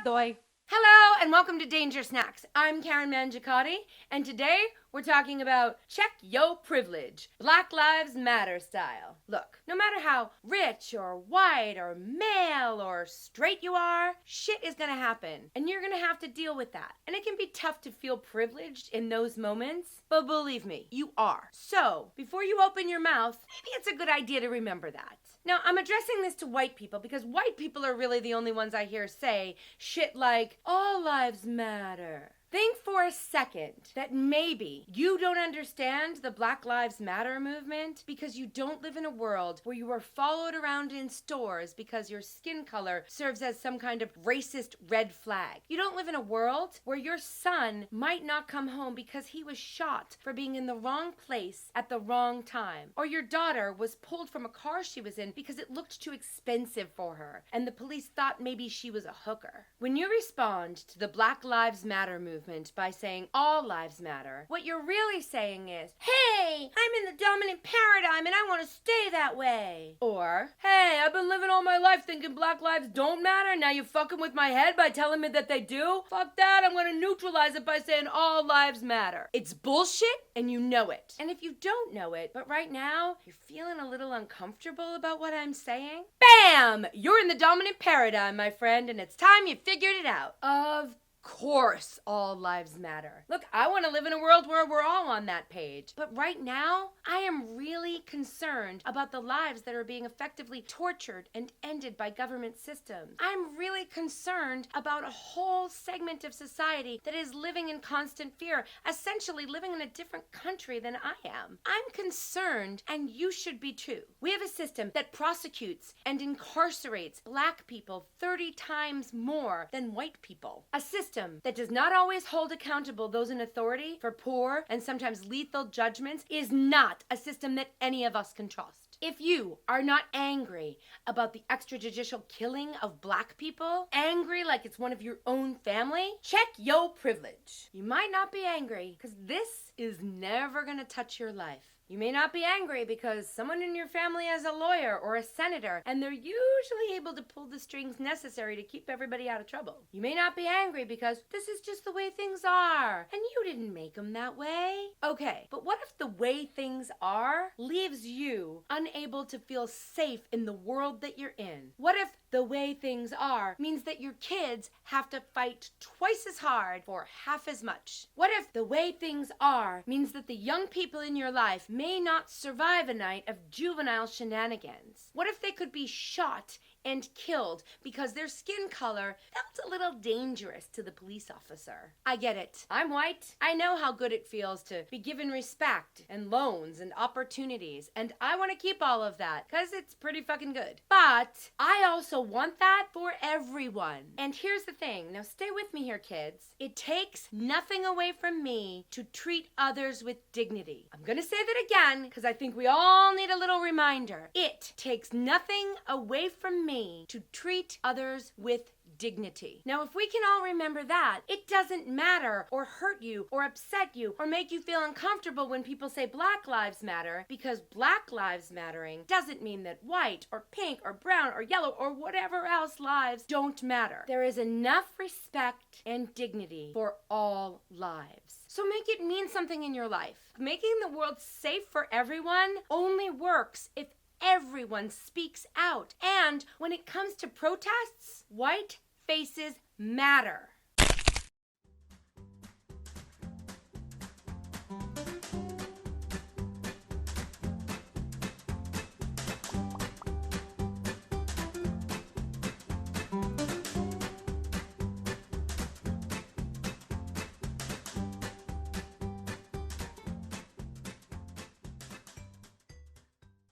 Doy. Hello and welcome to Danger Snacks. I'm Karen Mangiacotti, and today we're talking about check yo privilege, Black Lives Matter style. Look, no matter how rich or white or male or straight you are, shit is gonna happen, and you're gonna have to deal with that. And it can be tough to feel privileged in those moments, but believe me, you are. So, before you open your mouth, maybe it's a good idea to remember that. Now, I'm addressing this to white people because white people are really the only ones I hear say shit like, all lives matter. Think for a second that maybe you don't understand the Black Lives Matter movement because you don't live in a world where you are followed around in stores because your skin color serves as some kind of racist red flag. You don't live in a world where your son might not come home because he was shot for being in the wrong place at the wrong time. Or your daughter was pulled from a car she was in because it looked too expensive for her and the police thought maybe she was a hooker. When you respond to the Black Lives Matter movement by saying all lives matter, what you're really saying is, hey, I'm in the dominant paradigm and I want to stay that way. Or, hey, I've been living all my life thinking black lives don't matter, now you're fucking with my head by telling me that they do? Fuck that, I'm gonna neutralize it by saying all lives matter. It's bullshit and you know it. And if you don't know it, but right now you're feeling a little uncomfortable about what I'm saying, bam! You're in the dominant paradigm, my friend, and it's time you figured it out. Of course all lives matter. Look, I want to live in a world where we're all on that page. But right now, I am really concerned about the lives that are being effectively tortured and ended by government systems. I'm really concerned about a whole segment of society that is living in constant fear, essentially living in a different country than I am. I'm concerned, and you should be too. We have a system that prosecutes and incarcerates black people 30 times more than white people. A system that does not always hold accountable those in authority for poor and sometimes lethal judgments is not a system that any of us can trust. If you are not angry about the extrajudicial killing of black people, angry like it's one of your own family, check yo privilege. You might not be angry because this is never gonna touch your life. You may not be angry because someone in your family has a lawyer or a senator and they're usually able to pull the strings necessary to keep everybody out of trouble. You may not be angry because this is just the way things are and you didn't make them that way. Okay, but what if the way things are leaves you unable to feel safe in the world that you're in? What if the way things are means that your kids have to fight twice as hard for half as much? What if the way things are means that the young people in your life may not survive a night of juvenile shenanigans? What if they could be shot and killed because their skin color felt a little dangerous to the police officer? I get it. I'm white. I know how good it feels to be given respect and loans and opportunities, and I want to keep all of that because it's pretty fucking good. But I also want that for everyone. And here's the thing. Now stay with me here, kids. It takes nothing away from me to treat others with dignity. I'm gonna say that again because I think we all need a little reminder. It takes nothing away from me to treat others with dignity. Now, if we can all remember that, it doesn't matter or hurt you or upset you or make you feel uncomfortable when people say Black Lives Matter, because Black Lives Mattering doesn't mean that white or pink or brown or yellow or whatever else lives don't matter. There is enough respect and dignity for all lives. So make it mean something in your life. Making the world safe for everyone only works if everyone speaks out. And when it comes to protests, white faces matter.